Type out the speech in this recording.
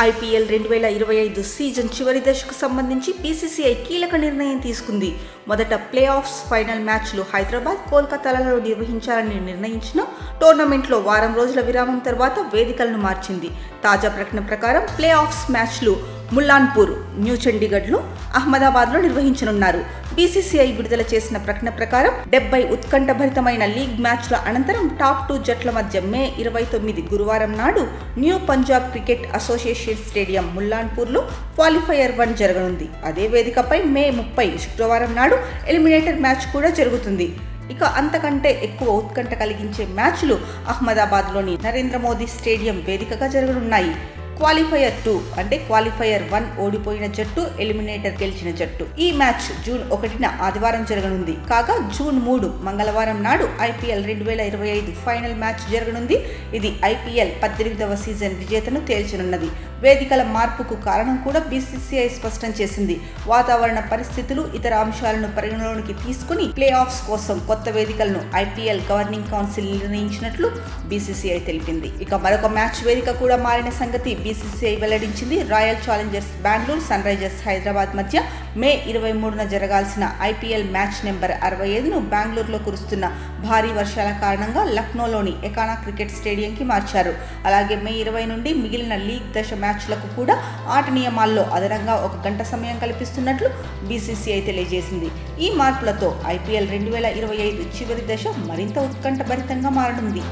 IPL 2025 season చివరి దశకు సంబంధించి బీసీసీఐ కీలక నిర్ణయం తీసుకుంది. మొదట ప్లే ఆఫ్స్ ఫైనల్ మ్యాచ్లు హైదరాబాద్, కోల్కతాలలో నిర్వహించాలని నిర్ణయించిన టోర్నమెంట్లో వారం రోజుల విరామం తర్వాత వేదికలను మార్చింది. తాజా ప్రకటన ప్రకారం ప్లే ఆఫ్స్ మ్యాచ్లు ముల్లాన్పూర్, న్యూ చండీగఢ్లో, అహ్మదాబాద్లో నిర్వహించనున్నారు. బీసీసీఐ విడుదల చేసిన ప్రకటన ప్రకారం 70 ఉత్కంఠభరితమైన లీగ్ మ్యాచ్ల అనంతరం టాప్ 2 జట్ల మధ్య మే 29 గురువారం నాడు new Punjab cricket association stadium ముల్లాన్పూర్లో క్వాలిఫైయర్ 1 జరగనుంది. అదే వేదికపై మే 30 శుక్రవారం నాడు ఎలిమినేటర్ మ్యాచ్ కూడా జరుగుతుంది. ఇక అంతకంటే ఎక్కువ ఉత్కంఠ కలిగించే మ్యాచ్లు అహ్మదాబాద్లోని నరేంద్ర మోదీ స్టేడియం వేదికగా జరగనున్నాయి. క్వాలిఫైయర్ 2 అంటే క్వాలిఫైయర్ 1 ఓడిపోయిన జట్టు, ఎలిమినేటర్ గెలిచిన జట్టు. ఈ మ్యాచ్ జూన్ 1న ఆదివారం జరగనుంది. కాగా జూన్ 3 మంగళవారం నాడు ఐపీఎల్ 2025 ఫైనల్ మ్యాచ్ జరగనుంది. ఇది ఐపీఎల్ 18వ సీజన్ విజేతను తేల్చనున్నది. వేదికల మార్పుకు కారణం కూడా బీసీసీఐ స్పష్టం చేసింది. వాతావరణ పరిస్థితులు, ఇతర అంశాలను పరిగణలోనికి తీసుకుని ప్లే ఆఫ్స్ కోసం కొత్త వేదికలను ఐపీఎల్ గవర్నింగ్ కౌన్సిల్ నిర్ణయించినట్లు బీసీసీఐ తెలిపింది. ఇక మరొక మ్యాచ్ వేదిక కూడా మారిన సంగతి బీసీసీఐ వెల్లడించింది. Royal Challengers Bengaluru, Sunrisers Hyderabad మధ్య మే 23న జరగాల్సిన ఐపీఎల్ మ్యాచ్ నెంబర్ 65ను బెంగళూరులో కురుస్తున్న భారీ వర్షాల కారణంగా లక్నోలోని ఎకానా క్రికెట్ స్టేడియంకి మార్చారు. అలాగే మే 20 నుండి మిగిలిన లీగ్ దశ మ్యాచ్లకు కూడా ఆట నియమాల్లో అదనంగా 1 గంట సమయం కల్పిస్తున్నట్లు బీసీసీఐ తెలియజేసింది. ఈ మార్పులతో ఐపీఎల్ 2025 చివరి దశ మరింత ఉత్కంఠభరితంగా మారనుంది.